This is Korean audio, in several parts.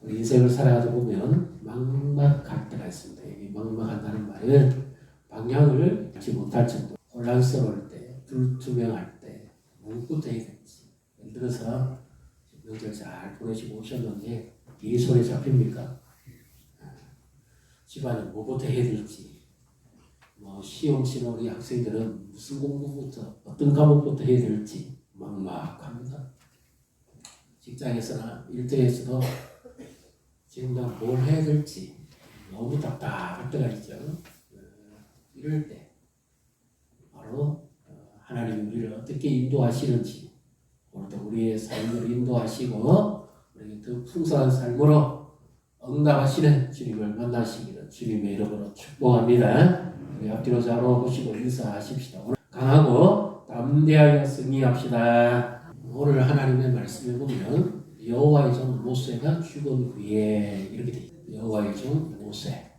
우리 인생을 살아가다 보면 막막할 때가 있습니다. 이 막막한다는 말은 방향을 알지 못할 정도, 혼란스러울 때, 불투명할 때, 무엇부터 해야 될지. 예를 들어서 명절 잘 보내시고 오셨는데 일이 손에 잡힙니까? 집안에 뭐부터 해야 될지. 시험치는 우리 학생들은 무슨 공부부터, 어떤 과목부터 해야 될지 막막합니다. 직장에서나 일터에서도 지금 나 뭘 해야 될지 너무 답답할 때가 있죠. 이럴 때 바로 하나님 우리를 어떻게 인도하시는지, 오늘도 우리의 삶을 인도하시고 우리에게 더 풍성한 삶으로 응답하시는 주님을 만나시기를 주님의 이름으로 축복합니다. 우리 앞뒤로 잡아보시고 인사하십시다. 오늘 강하고 담대하여 승리합시다. 오늘 하나님의 말씀에 보면 여호와의 종 모세가 죽은 후에 이렇게 돼 있어요. 여호와의 종 모세,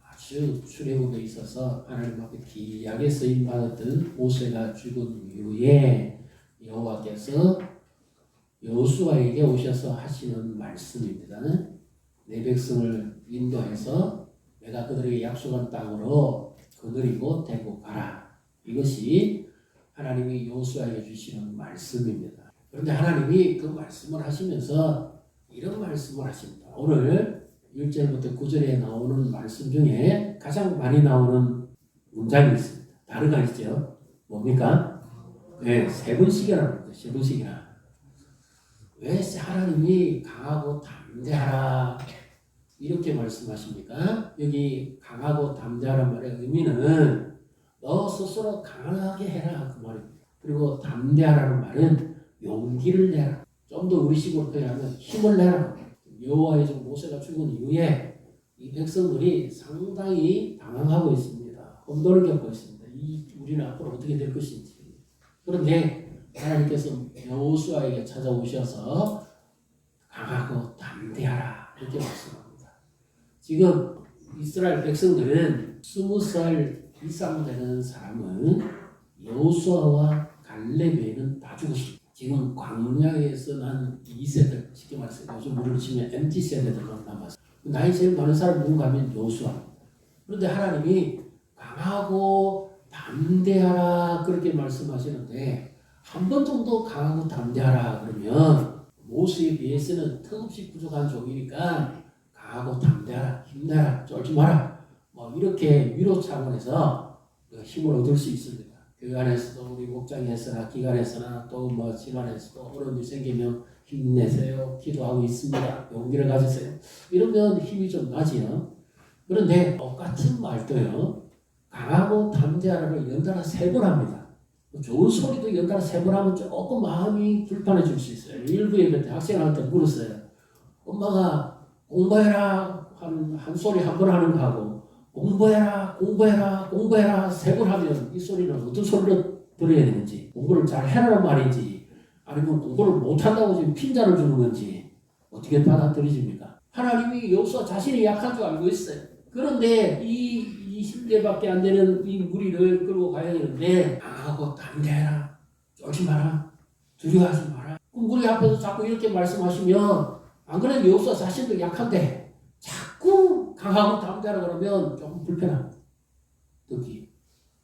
아주 출애굽에 있어서 하나님 앞에 귀하게 쓰임 받았던 모세가 죽은 이후에 여호와께서 여호수아에게 오셔서 하시는 말씀입니다. 내 백성을 인도해서 내가 그들에게 약속한 땅으로 거느리고 데리고 가라. 이것이 하나님이 여호수아에게 주시는 말씀입니다. 그런데 하나님이 그 말씀을 하시면서 이런 말씀을 하십니다. 오늘 1절부터 9절에 나오는 말씀 중에 가장 많이 나오는 문장이 있습니다. 다른 아니죠? 뭡니까? 네, 세 번씩이나 합니다. 세 번씩이나. 왜 하나님이 강하고 담대하라 이렇게 말씀하십니까? 여기 강하고 담대하란 말의 의미는 너 스스로 강하게 해라 그 말입니다. 그리고 담대하라는 말은 용기를 내라. 좀 더 우리식으로 표현하면 힘을 내라. 여호와의 종 모세가 죽은 이후에 이 백성들이 상당히 당황하고 있습니다. 혼돈을 겪고 있습니다. 우리는 앞으로 어떻게 될 것인지. 그런데 하나님께서 여호수아에게 찾아오셔서 강하고 담대하라 이렇게 말씀합니다. 지금 이스라엘 백성들은 20살 이상 되는 사람은 여호수아와 갈렙 외에는 다 죽었습니다. 지금 광야에서 난 2세들, 쉽게 말해서 요즘 우리로 치면 MZ세대들만 남았어요. 나이 제일 많은 사람 누군가 하면 여호수아입니다. 그런데 하나님이 강하고 담대하라 그렇게 말씀하시는데 한 번 정도 강하고 담대하라 그러면 모세에 비해서는 턱없이 부족한 종이니까 강하고 담대하라, 힘내라, 쫄지 마라 이렇게 위로 차원에서 힘을 얻을 수 있습니다. 교회 안에서도 우리 목장에서나 기관에서나 또 집안에서도 어려움이 생기면 힘내세요. 기도하고 있습니다. 용기를 가지세요. 이러면 힘이 좀 나지요. 그런데 똑같은 말도요. 강하고 담대하라를 연달아 3번 합니다. 좋은 소리도 연달아 3번 하면 조금 마음이 불편해질 수 있어요. 일부 예배 때 학생한테 물었어요. 엄마가 공부해라 한 소리 한 번 하는 거하고 공부해라 3번 하면 이 소리는 어떤 소리로 들어야 되는지, 공부를 잘 해라는 말인지 아니면 공부를 못한다고 지금 핀잔을 주는 건지 어떻게 받아들여집니까? 하나님이 여호수아 자신이 약한 줄 알고 있어요. 그런데 이 10대밖에 안 되는 이 무리를 끌고 가야 되는데 강하고 담대해라, 쫄지 마라, 두려워하지 마라. 그 무리 앞에서 자꾸 이렇게 말씀하시면 안 그래도 여호수아 자신도 약한데 자꾸 강하고 담대하라 그러면 조금 불편합니다. 특히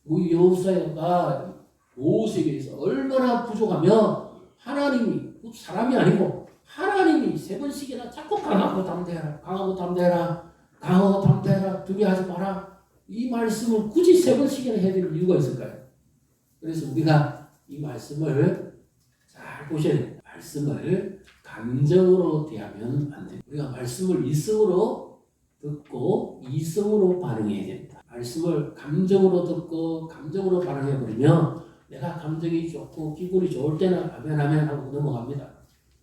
우리 여호수아가 모세에게 있어 얼마나 부족하면 하나님이 사람이 아니고 하나님이 3번씩이나 자꾸 강하고 담대하라, 강하고 담대하라, 강하고 담대하라, 두려워하지 마라 이 말씀을 굳이 3번씩이나 해야 될 이유가 있을까요? 그래서 우리가 이 말씀을 잘 보셔야 됩니다. 말씀을 감정으로 대하면 안 됩니다. 우리가 말씀을 이성으로 듣고 이성으로 반응해야 됩니다. 말씀을 감정으로 듣고 감정으로 반응해버리면 내가 감정이 좋고 기분이 좋을 때는 아멘 하고 넘어갑니다.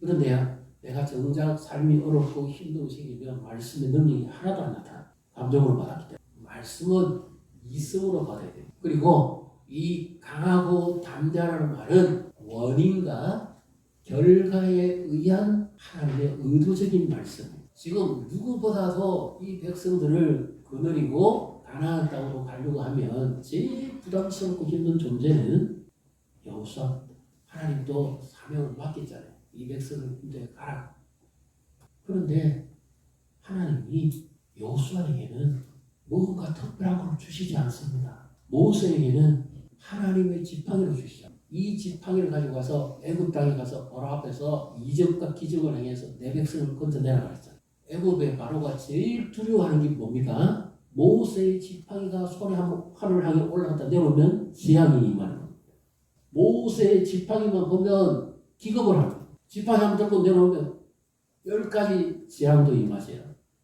그런데요, 내가 정작 삶이 어렵고 힘들고 생기면 말씀의 능력이 하나도 안 나타나. 감정으로 받았기 때문에. 말씀은 이성으로 받아야 돼요. 그리고 이 강하고 담대하라는 말은 원인과 결과에 의한 하나님의 의도적인 말씀입니다. 지금 누구보다도 이 백성들을 거느리고 가나안 땅으로 가려고 하면 제일 부담스럽고 힘든 존재는 여호수아. 하나님도 사명을 맡겼잖아요. 이 백성을 인도해 가라. 그런데 하나님이 여호수아에게는 뭔가 특별한 걸 주시지 않습니다. 모세에게는 하나님의 지팡이를 주시죠. 이 지팡이를 가지고 가서 애굽 땅에 가서 바로 앞에서 이적과 기적을 행해서 내 백성을 건져내라 그랬잖아요. 애굽의 바로가 제일 두려워하는 게 뭡니까? 모세의 지팡이가 손에 하늘 향해 올라갔다 내려오면 재앙이 임하는 겁니다. 모세의 지팡이만 보면 기겁을 합니다. 지팡이 한번 들고 내려오면 10가지 재앙도 임하세요.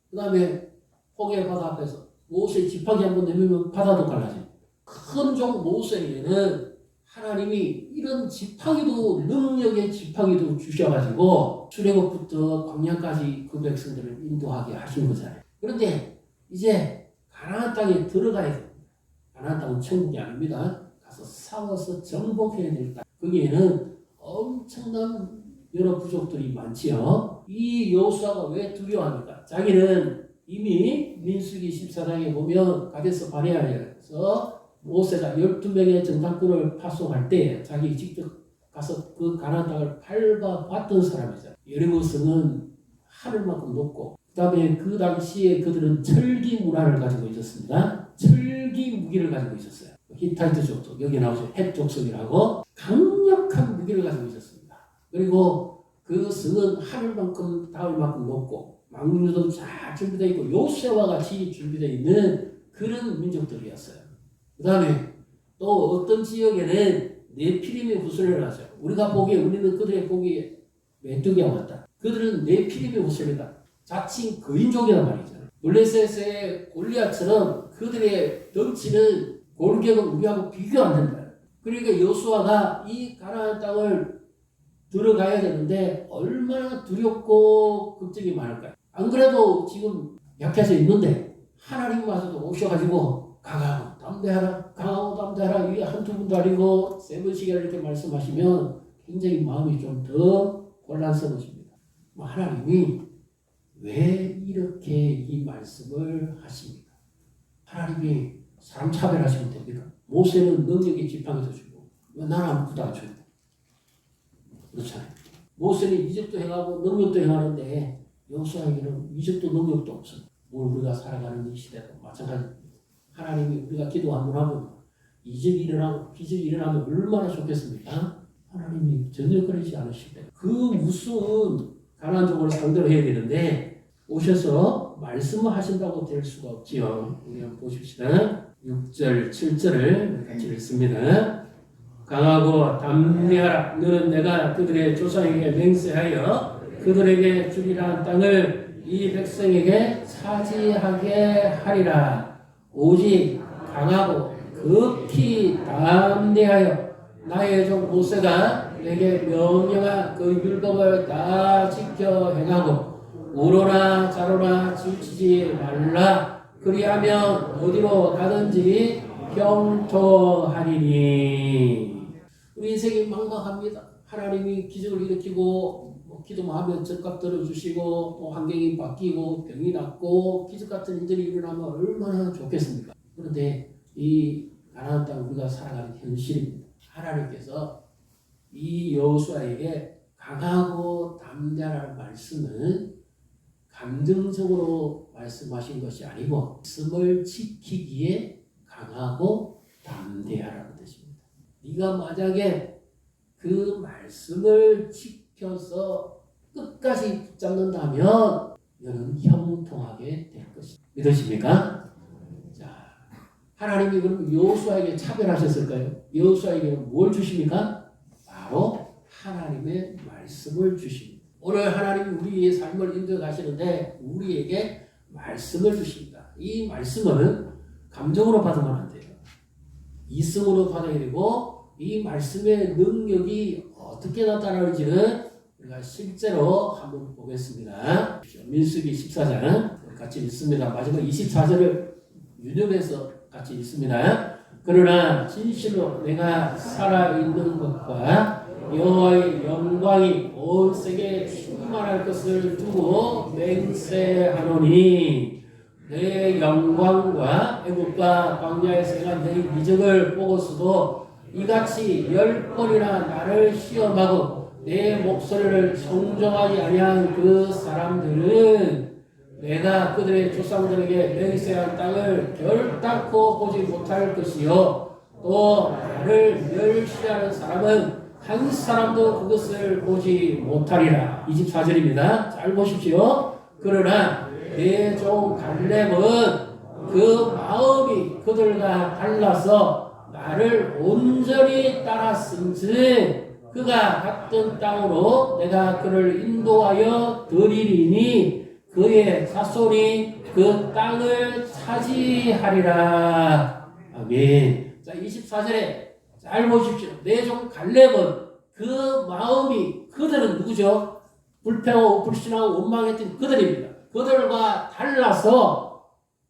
그 다음에 홍해 바다 앞에서 모세의 지팡이 한번 내밀면 바다도 갈라집니다. 큰 종 모세에게는 하나님이 이런 지팡이도 능력의 지팡이도 주셔가지고 출애굽부터 광야까지 그 백성들을 인도하게 하신 거잖아요. 그런데 이제 가나안 땅에 들어가야 됩니다. 가나안 땅은 천국이 아닙니다. 가서 싸워서 정복해야 될 땅. 거기에는 엄청난 여러 부족들이 많지요. 이 여호수아가 왜 두려워합니까? 자기는 이미 민수기 14장에 보면 가데스 바네아에서 모세가 12명의 정탐꾼을 파송할 때 자기 직접 가서 그 가나안 땅을 밟아봤던 사람이잖아요. 여리고성은 하늘만큼 높고 그 다음에 그 당시에 그들은 철기 문화를 가지고 있었습니다. 철기 무기를 가지고 있었어요. 히타이트 족속, 여기 나오죠. 헷 족속이라고 강력한 무기를 가지고 있었습니다. 그리고 그 성은 하늘만큼 닿을 만큼 높고 망류도 잘 준비되어 있고 요새와 같이 준비되어 있는 그런 민족들이었어요. 그 다음에 또 어떤 지역에는 네피림의 후손을 하죠. 우리가 보기에 우리는 그들의 보기에 메뚜기와 같다. 그들은 네피림의 후손이다. 자칭 거인족이란 말이죠. 블레셋의 골리앗처럼 그들의 덩치는 골격은 우리하고 비교 안 된다. 그러니까 여호수아가 이 가나안 땅을 들어가야 되는데 얼마나 두렵고 걱정이 많을까요? 안 그래도 지금 약해져 있는데 하나님마저도 오셔가지고 강하고 담대하라, 강하고 담대하라, 이게 한두 분도 아니고 세 번씩이나 이렇게 말씀하시면 굉장히 마음이 좀 더 곤란스러워집니다. 하나님이 왜 이렇게 이 말씀을 하십니까? 하나님이 사람 차별하시면 됩니까? 모세는 능력의 지팡이도 주고 왜 나는 아무것도 안 줘요? 그렇잖아요. 모세는 이적도 행하고 능력도 행하는데 여호수아에게는 이적도 능력도 없어요. 오늘 우리가 살아가는 이 시대도 마찬가지입니다. 하나님이 우리가 기도 한번 하면 이적이 일어나고 기적이 일어나면 얼마나 좋겠습니까? 하나님이 전혀 그러지 않으실 때 그 무슨 가난족으로 상대로 해야 되는데 오셔서 말씀을 하신다고 될 수가 없지요. 우리 한번 보십시다. 6절, 7절을 같이 읽습니다. 강하고 담대하라. 너는 내가 그들의 조상에게 맹세하여 그들에게 주리라 땅을 이 백성에게 차지하게 하리라. 오직 강하고 극히 담대하여 나의 종 모세가 내게 명령한 그 율법을 다 지켜 행하고 우로나 좌로나 치우치지 말라. 그리하면 어디로 가든지 형통하리니. 우리 인생이 막막합니다. 하나님이 기적을 일으키고 기도만 하면 적값 들어주시고 또 환경이 바뀌고 병이 낫고 기적 같은 일들이 일어나면 얼마나 좋겠습니까? 그런데 이 가나안 땅 우리가 살아가는 현실입니다. 하나님께서 이 여호수아에게 강하고 담대하라는 말씀은 감정적으로 말씀하신 것이 아니고 말씀을 지키기에 강하고 담대하라는 뜻입니다. 네가 만약에 그 말씀을 지켜서 끝까지 붙잡는다면 너는 형통하게 될 것입니다. 믿으십니까? 자, 하나님이 그럼 여호수아에게 차별하셨을까요? 여호수아에게는 뭘 주십니까? 바로 하나님의 말씀을 주십니다. 오늘 하나님이 우리의 삶을 인도해 가시는데 우리에게 말씀을 주십니다. 이 말씀은 감정으로 받으면 안 돼요. 이성으로 받아야 되고 이 말씀의 능력이 어떻게 나타나는지는 우리가 실제로 한번 보겠습니다. 민수기 14장 같이 읽습니다. 마지막 24절을 유념해서 같이 읽습니다. 그러나 진실로 내가 살아있는 것과 여호와의 영광이 온 세계에 충만할 것을 두고 맹세하노니 내 영광과 애국과 광야에서 행한 내 이적을 보고서도 이같이 10번이나 나를 시험하고 내 목소리를 청정하지 아니한 그 사람들은 내가 그들의 조상들에게 맹세한 땅을 결단코 보지 못할 것이요 또 나를 멸시하는 사람은 한 사람도 그것을 보지 못하리라. 24절입니다. 잘 보십시오. 그러나 내 종 갈렙은 그 마음이 그들과 달라서 나를 온전히 따랐은즉 그가 갔던 땅으로 내가 그를 인도하여 드리리니 그의 자손이 그 땅을 차지하리라. 아멘. 자, 24절에 잘 보십시오. 내 종 갈렙은 그 마음이 그들은 누구죠? 불평하고 불신하고 원망했던 그들입니다. 그들과 달라서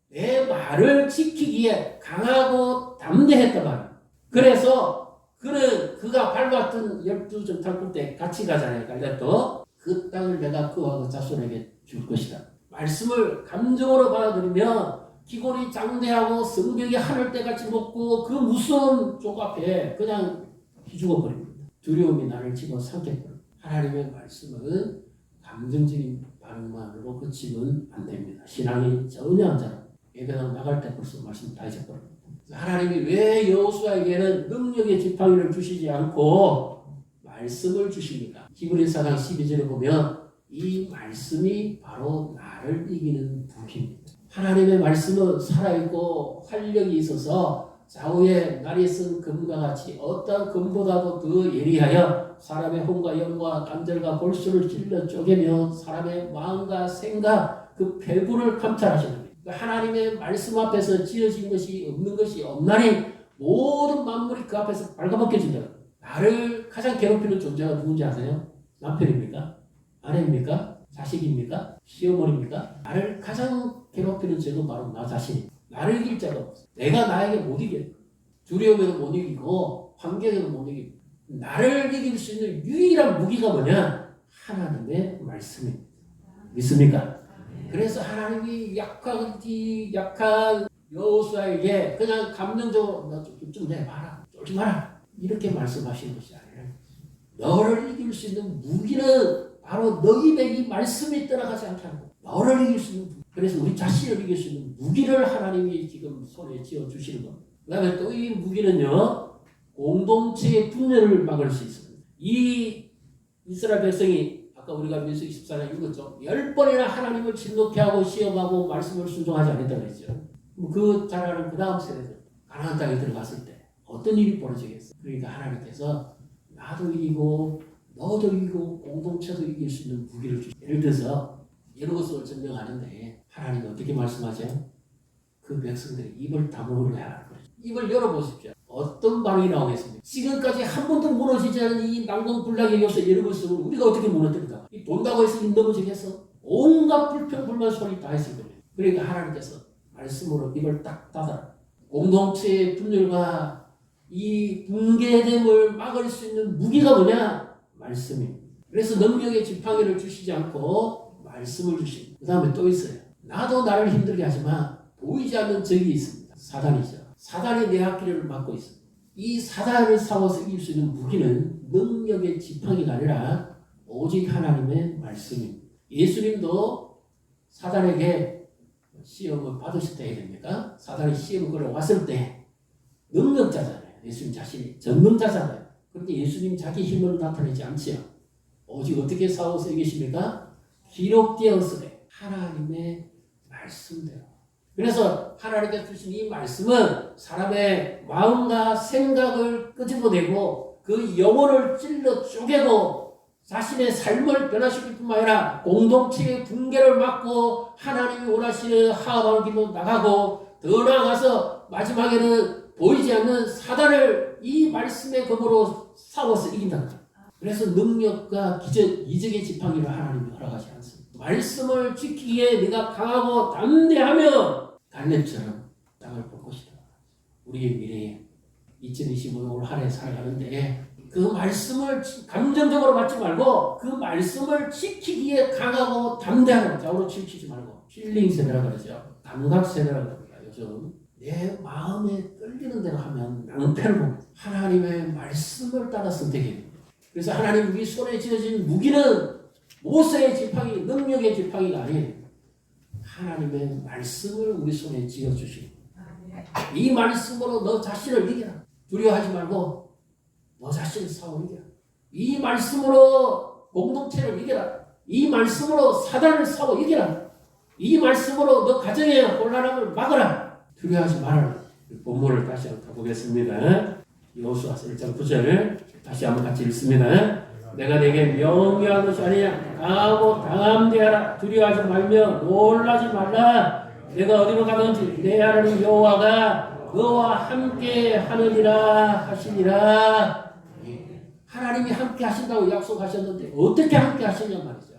내 말을 지키기에 강하고 담대했단 말이에요. 그래서 그가 밟았던 12전탈 때 같이 가잖아요. 갈렙도 그 땅을 내가 그와 그 자손에게 줄 것이다. 말씀을 감정으로 받아들이면 기골이 장대하고 성벽이 하늘때같이 높고 그 무서운 쪽 앞에 그냥 기죽어버립니다. 두려움이 나를 집어삼켜버립니다. 하나님의 말씀은 감정적인 반응만으로 그치면 안 됩니다. 신앙이 전혀 안 자라. 예배당 나갈 때 벌써 말씀 다 잊어버립니다. 하나님이 왜 여호수아에게는 능력의 지팡이를 주시지 않고 말씀을 주십니까? 히브리서 4장 12절에 보면 이 말씀이 바로 나를 이기는武器입니다. 하나님의 말씀은 살아있고 활력이 있어서 좌우에 날이 쓴 금과 같이 어떤 금보다도 더 예리하여 사람의 혼과 영과 감절과 골수를 찔러 쪼개며 사람의 마음과 생각 그 배분을 감찰하시는 거예요. 하나님의 말씀 앞에서 지어진 것이 없는 것이 없나니 모든 만물이 그 앞에서 발가벗겨진다. 나를 가장 괴롭히는 존재가 누군지 아세요? 남편입니까? 아내입니까? 자식입니까? 시어머니입니까? 나를 가장 괴롭히는 죄는 바로 나 자신. 나를 이길 자가 없어. 내가 나에게 못 이겨. 두려움에도 못 이기고 환경에도 못 이기고. 나를 이길 수 있는 유일한 무기가 뭐냐? 하나님의 말씀입니다. 믿습니까? 그래서 하나님이 약한 여호수아에게 그냥 감정적으로 너 좀 내봐라. 쫄지 마라. 이렇게 말씀하시는 것이 아니라 너를 이길 수 있는 무기는 바로 너희 백이 말씀이 떠나가지 않게 하고 너를 이길 수 있는 그래서 우리 자신을 이길 수 있는 무기를 하나님이 지금 손에 쥐어주시는 겁니다. 그 다음에 또 이 무기는요 공동체의 분열을 막을 수 있습니다. 이 이스라엘 백성이 아까 우리가 민수기 14장 읽었죠. 10번이나 하나님을 진노케 하고 시험하고 말씀을 순종하지 않았다고 했죠. 그 자라는 그 다음 세대들 가나안 땅에 들어갔을 때 어떤 일이 벌어지겠어요? 그러니까 하나님께서 나도 이기고 너도 이기고 공동체도 이길 수 있는 무기를 주시죠. 예를 들어서 이런 것을 증명하는데 하나님은 어떻게 말씀하죠? 그 백성들이 입을 다물어야 하는 거죠. 입을 열어보십시오. 어떤 반응이 나오겠습니까? 지금까지 한 번도 무너지지 않은 이 난공불락의 요새 이런 것을 우리가 어떻게 무너뜨린다? 이 돈다고 해서 입 넘어지겠어? 온갖 불평불만 소리 다 했을 겁니다. 그러니까 하나님께서 말씀으로 입을 딱 닫아라. 공동체의 분열과 이 붕괴됨을 막을 수 있는 무기가 뭐냐? 말씀입니다. 그래서 능력의 지팡이를 주시지 않고 말씀을 주십니다. 그 다음에 또 있어요. 나도 나를 힘들게 하지만 보이지 않는 적이 있습니다. 사단이죠. 사단이 내 앞길을 막고 있습니다. 이 사단을 싸워서 이길 수 있는 무기는 능력의 지팡이가 아니라 오직 하나님의 말씀입니다. 예수님도 사단에게 시험을 받으실 때 해야 됩니까? 사단이 시험을 걸어왔을 때 능력자잖아요. 예수님 자신이 전능자잖아요. 그런데 예수님 자기 힘을 나타내지 않지요. 오직 어떻게 싸워서 이기십니까? 기록되었으되 하나님의 말씀대로. 그래서 하나님께서 주신 이 말씀은 사람의 마음과 생각을 끄집어내고 그 영혼을 찔러 쪼개고 자신의 삶을 변화시킬 뿐만 아니라 공동체의 붕괴를 막고 하나님이 원하시는 화합하는 길로 나가고 더 나아가서 마지막에는 보이지 않는 사단을 이 말씀의 검으로 싸워서 이긴다. 그래서 능력과 기적, 이적의 지팡이를 하나님이 허락하지 않습니다. 말씀을 지키기에 네가 강하고 담대하며 갈렙처럼 땅을 볼 것이다. 우리의 미래에 2025년 올 한 해 살아가는데 그 말씀을 감정적으로 받지 말고 그 말씀을 지키기에 강하고 담대하는 자우로 치우치지 말고 힐링 세대라고 그러죠. 감각 세대라고 합니다. 요즘 내 마음에 끌리는 대로 하면 낭패를 봅니다. 하나님의 말씀을 따라 선택해야 됩니다. 그래서 하나님 우리 손에 쥐어진 무기는 모세의 지팡이, 능력의 지팡이가 아니에요. 하나님의 말씀을 우리 손에 쥐어주시고 이 말씀으로 너 자신을 이겨라. 두려워하지 말고 너 자신을 싸워 이겨라. 이 말씀으로 공동체를 이겨라. 이 말씀으로 사단을 싸워 이겨라. 이 말씀으로 너 가정의 혼란함을 막아라. 두려워하지 말아라. 본문을 다시 한번 가보겠습니다. 여호수아 1장 9절 다시 한번 같이 읽습니다. 내가 네게 명령한 것이 아니냐. 강하고 당함대하라. 두려워하지 말며 놀라지 말라. 내가 어디로 가든지 내 하나님 여호와가 너와 함께 하느니라 하시니라. 하나님이 함께 하신다고 약속하셨는데 어떻게 함께 하시냐 말이죠.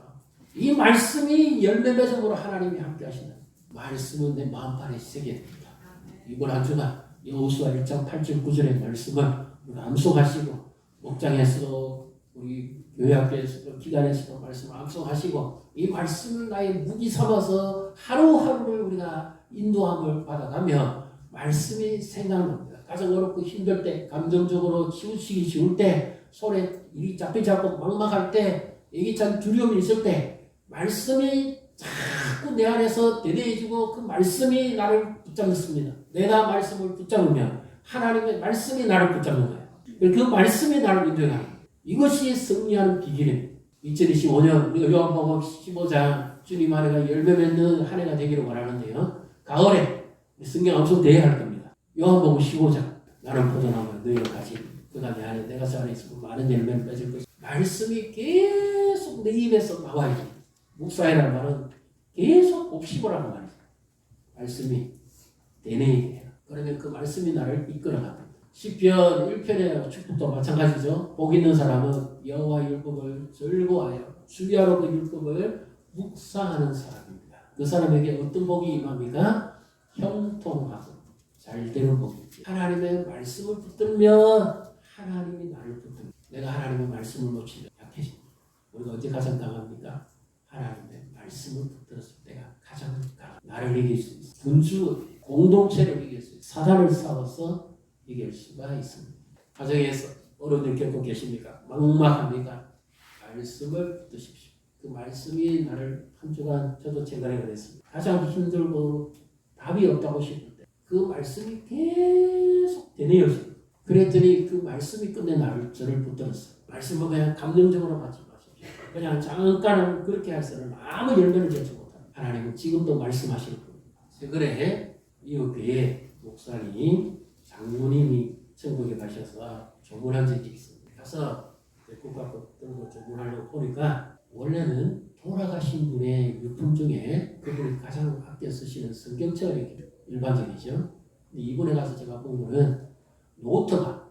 이 말씀이 열매 맺음으로 하나님이 함께 하신다. 말씀은 내 마음판에 새겨야 됩니다. 이번 한 주간 여호수아 1장 8절 9절의 말씀을 암송하시고 목장에서 우리 교회학교에서도 기관에서도 말씀을 암송하시고 이 말씀을 나의 무기 삼아서 하루하루를 우리가 인도함을 받아가며 말씀이 생각납니다. 가장 어렵고 힘들 때 감정적으로 치우치기 쉬울 때 손에 일이 잡히지 않고 막막할 때 예기찬 두려움이 있을 때 말씀이 자꾸 내 안에서 대대해지고 그 말씀이 나를 붙잡습니다. 내가 말씀을 붙잡으면 하나님의 말씀이 나를 붙잡는 거예요. 그 말씀이 나를 인도하는 거예요. 이것이 승리하는 비결입니다. 2025년 요한복음 15장 주님 한 해가 열매 맺는 한 해가 되기를 원하는데요. 가을에 성경 엄청 대해야 할 겁니다. 요한복음 15장 나는 포도나무에 너희를 가진 그가 내 안에 내가 저 안에 있으면 많은 열매를 맺을 것이다. 말씀이 계속 내 입에서 나와야지. 묵사이라는 말은 계속 곱씹으라는 말이죠. 말씀이 내내야 그러면 그 말씀이 나를 이끌어갑니다. 시편 1편의 축복도 마찬가지죠. 복 있는 사람은 여호와의 율법을 즐거워하여 주야로 그 율법을 묵상하는 사람입니다. 그 사람에게 어떤 복이 임합니까? 형통하고 잘되는 복이지. 하나님의 말씀을 붙들면 하나님이 나를 붙듭니다. 내가 하나님의 말씀을 놓치면 약해집니다. 우리가 언제 가장 강합니까? 하나님의 말씀을 붙들었을 때가 가장 강합니다. 나를 이길 수 있습니다. 군주 공동체를 이길 수 있습니다. 사단을 싸워서 이길 수가 있습니다. 가정에서 어른들 겪고 계십니까? 막막합니까? 말씀을 붙드십시오. 그 말씀이 나를 한 주간 저도 최근에 그랬습니다. 가장 힘들고 답이 없다고 싶을 때 그 말씀이 계속 되뇌어집니다. 그랬더니 그 말씀이 끝내 저를 붙들었어요. 말씀을 그냥 감정적으로 받지 마십시오. 그냥 잠깐 그렇게 해서는 아무 열매를 내지 못합니다. 하나님은 지금도 말씀하시는 겁니다. 최근에 이웃교회 목사님 장모님이 천국에 가셔서 조문한 적이 있습니다. 가서 국밥도 들고 조문하려고 보니까 원래는 돌아가신 분의 유품 중에 그분이 가장 아껴 쓰시는 성경책이 일반적이죠. 근데 이번에 가서 제가 본 거는 노트가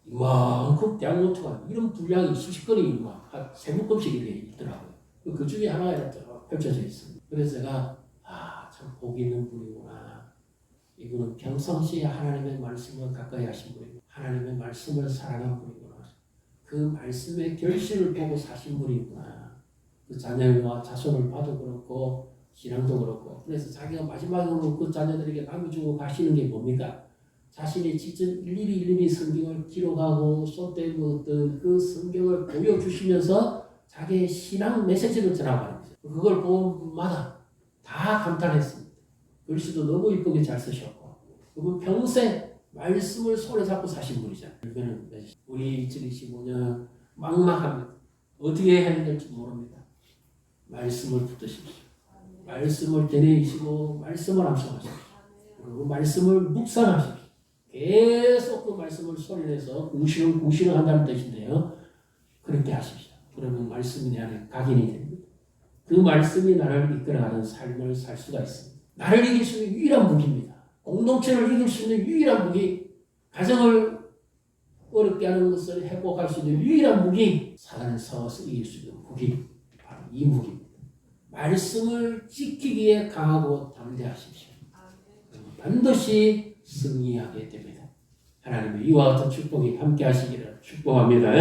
이만큼 대학 노트가 이런 분량이 수십 건이 한 세 묶음씩 이렇게 있더라고요. 그 중에 하나가 이렇게 펼쳐져 있습니다. 그래서 제가 참 복 있는 분이구나. 이분은 평상시에 하나님의 말씀을 가까이 하신 분이고 하나님의 말씀을 사랑한 분이구나. 그 말씀의 결실을 보고 사신 분이구나. 그 자녀와 자손을 봐도 그렇고 신앙도 그렇고 그래서 자기가 마지막으로 그 자녀들에게 남겨주고 가시는 게 뭡니까? 자신이 직접 일일이 성경을 기록하고 손때 묻었던 그 성경을 보여주시면서 자기의 신앙 메시지를 전하고 하는 거죠. 그걸 본 분마다 다 감탄했습니다. 글씨도 너무 이쁘게 잘 쓰셨고 그분 평생 말씀을 손에 잡고 사신 분이잖아요. 우리 2025년 막막합니다. 어떻게 해야 될지 모릅니다. 말씀을 붙드십시오. 말씀을 되뇌이시고 말씀을 암송하십시오. 그리고 말씀을 묵상하십시오. 계속 그 말씀을 소리내서 궁시렁 한다는 뜻인데요. 그렇게 하십시오. 그러면 말씀이 내 안에 각인이 됩니다. 그 말씀이 나를 이끌어가는 삶을 살 수가 있습니다. 나를 이길 수 있는 유일한 무기입니다. 공동체를 이길 수 있는 유일한 무기, 가정을 어렵게 하는 것을 회복할 수 있는 유일한 무기, 사단을 싸워서 이길 수 있는 무기, 바로 이 무기입니다. 말씀을 지키기에 강하고 담대하십시오. 반드시 승리하게 됩니다. 하나님의 이와 같은 축복이 함께 하시기를 축복합니다.